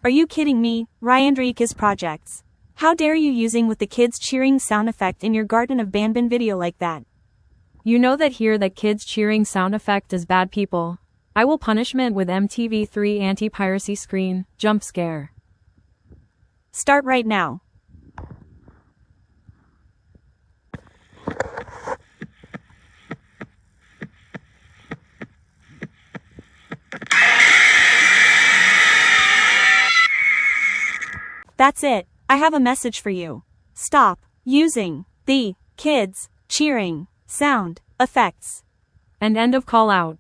Are you kidding me, ryandraika's projects? How dare you using with the kids cheering sound effect in your Garden of Banban video like that? You know that here that kids cheering sound effect is bad people. I will punishment with MTV3 anti-piracy screen, jump scare. Start right now. That's it. I have a message for you. Stop using the kids cheering sound effects. And end of call out.